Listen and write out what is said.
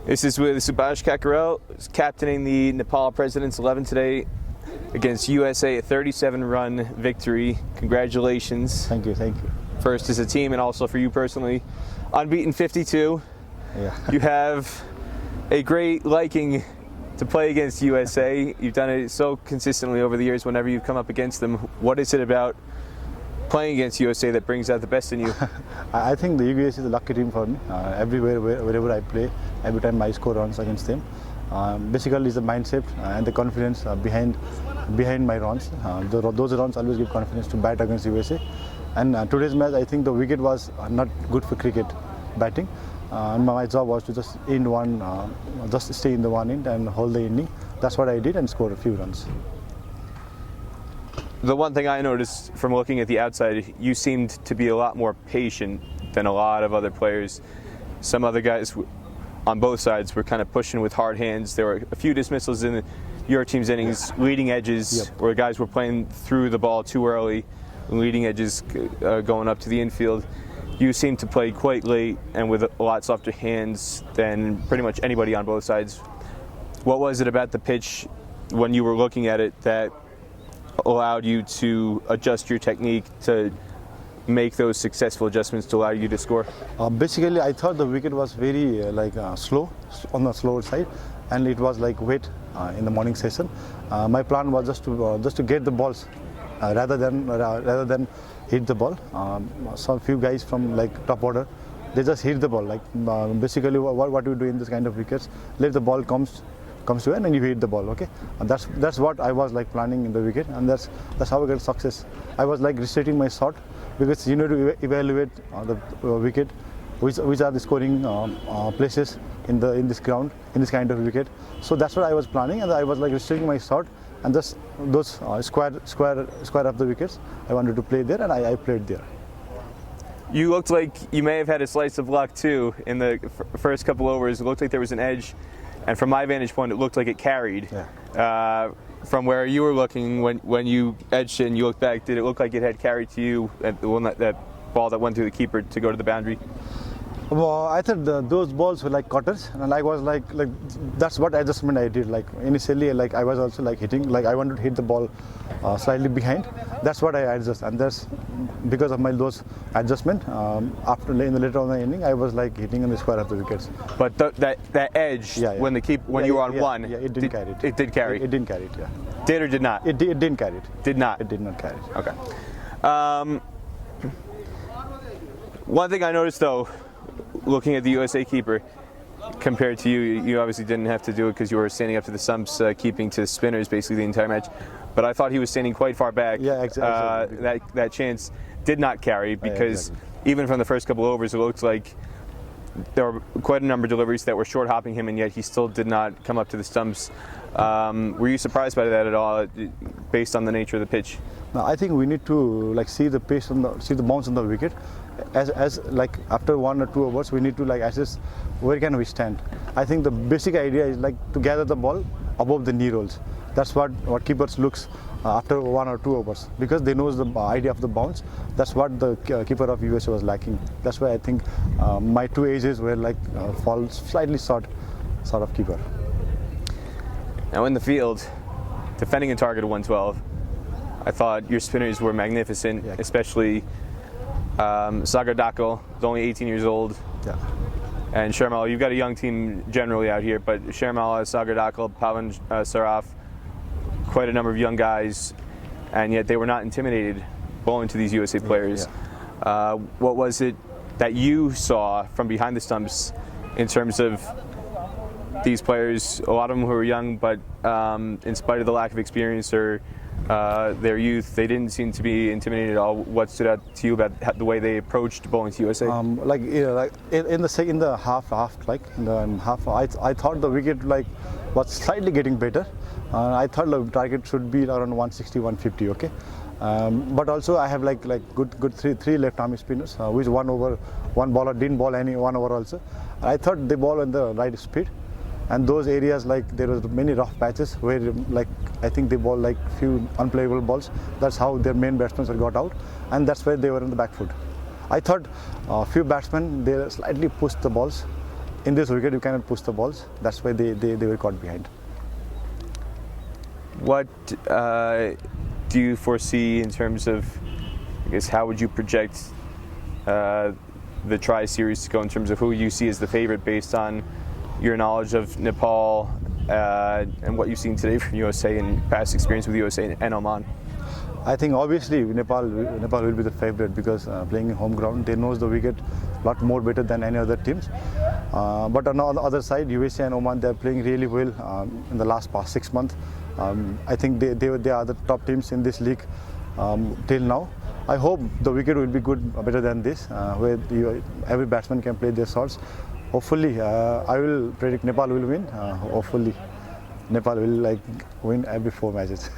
This is with Subash Khakurel, captaining the Nepal President's 11 today against USA, a 37-run victory. Congratulations. Thank you, thank you. First as a team and also for you personally. Unbeaten 52. Yeah. You have a great liking to play against USA. You've done it so consistently over the years whenever you've come up against them. What is it about playing against USA that brings out the best in you? I think the US is a lucky team for me. Everywhere, wherever I play, every time I score runs against them. Basically, it's the mindset and the confidence behind my runs. Those runs always give confidence to bat against USA. And today's match, I think the wicket was not good for cricket batting. My job was to just end one, just stay in the one end and hold the inning. That's what I did and scored a few runs. The one thing I noticed from looking at the outside, you seemed to be a lot more patient than a lot of other players. Some other guys on both sides were kind of pushing with hard hands. There were a few dismissals in your team's innings, leading edges, where guys were playing through the ball too early, leading edges going up to the infield. You seemed to play quite late and with a lot softer hands than pretty much anybody on both sides. What was it about the pitch when you were looking at it that allowed you to adjust your technique to make those successful adjustments to allow you to score? Basically, I thought the wicket was very slow, on the slower side, and it was like wet in the morning session. My plan was just to get the balls rather than hit the ball. Some few guys from top order, they just hit the ball. Basically, what we do in this kind of wickets, let the ball comes to you and you hit the ball. Okay, and that's what I was planning in the wicket, and that's how I got success. I was resetting my shot because you need to evaluate the wicket, which are the scoring places in this ground, in this kind of wicket. So that's what I was planning, and I was resetting my shot, and just those square of the wickets I wanted to play there, and I played there. You looked like you may have had a slice of luck too in the first couple overs. It looked like there was an edge. And from my vantage point, it looked like it carried. Yeah. From where you were looking, when you edged it and you looked back, did it look like it had carried to you, that ball that went through the keeper to go to the boundary? Well, I thought those balls were like cutters, and I was that's what adjustment I did. Initially, I was also hitting, I wanted to hit the ball slightly behind. That's what I adjust, and that's because of those adjustment. In the later on the inning, I was hitting in the square of the wickets. But that edge, when you were on one, it didn't carry it. It did carry. It didn't carry it. Yeah. Did or did not? It didn't carry it. Did not. It did not carry it. Okay. One thing I noticed though, looking at the USA keeper, compared to you obviously didn't have to do it because you were standing up to the stumps, keeping to spinners basically the entire match. But I thought he was standing quite far back. Yeah, exactly. That chance did not carry because even from the first couple overs, it looked like there were quite a number of deliveries that were short hopping him, and yet he still did not come up to the stumps. Were you surprised by that at all, based on the nature of the pitch? No, I think we need to see the pace see the bounce on the wicket. As after 1 or 2 overs, we need to assess where can we stand. I think the basic idea is to gather the ball above the knee rolls. That's what keepers looks after 1 or 2 overs, because they knows the idea of the bounce. That's what the keeper of USA was lacking. That's why I think my 2 ages were fall slightly short sort of keeper. Now in the field, defending a target of 112, I thought your spinners were magnificent, especially Sagar Dakal is only 18 years old. Yeah. And Sharmal, you've got a young team generally out here, but Sharmal, Sagar Dakal, Pavan Saraf, quite a number of young guys, and yet they were not intimidated bowling to these USA players. Yeah. What was it that you saw from behind the stumps in terms of these players, a lot of them who were young, but in spite of the lack of experience or their youth, they didn't seem to be intimidated at all? What stood out to you about the way they approached bowling to USA? In the half, I thought the wicket was slightly getting better. I thought the target should be around 160, 150. Okay, but also I have good three left-arm spinners, which one bowler didn't bowl any 1 over also. I thought they ball in the right speed. And those areas, there was many rough patches where, I think they ball few unplayable balls. That's how their main batsmen got out, and that's where they were in the back foot. I thought a few batsmen, they slightly pushed the balls in this wicket you cannot push the balls. That's why they were caught behind. What do you foresee in terms of, I guess, how would you project the tri-series to go in terms of who you see as the favorite based on your knowledge of Nepal and what you've seen today from USA and past experience with USA and Oman? I think obviously Nepal will be the favorite because playing in home ground, they knows the wicket a lot more better than any other teams. But on the other side, USA and Oman, they are playing really well in the past 6 months. I think they are the top teams in this league till now. I hope the wicket will be good, better than this, where every batsman can play their shots. Hopefully, I will predict Nepal will win. Hopefully, Nepal will win every 4 matches.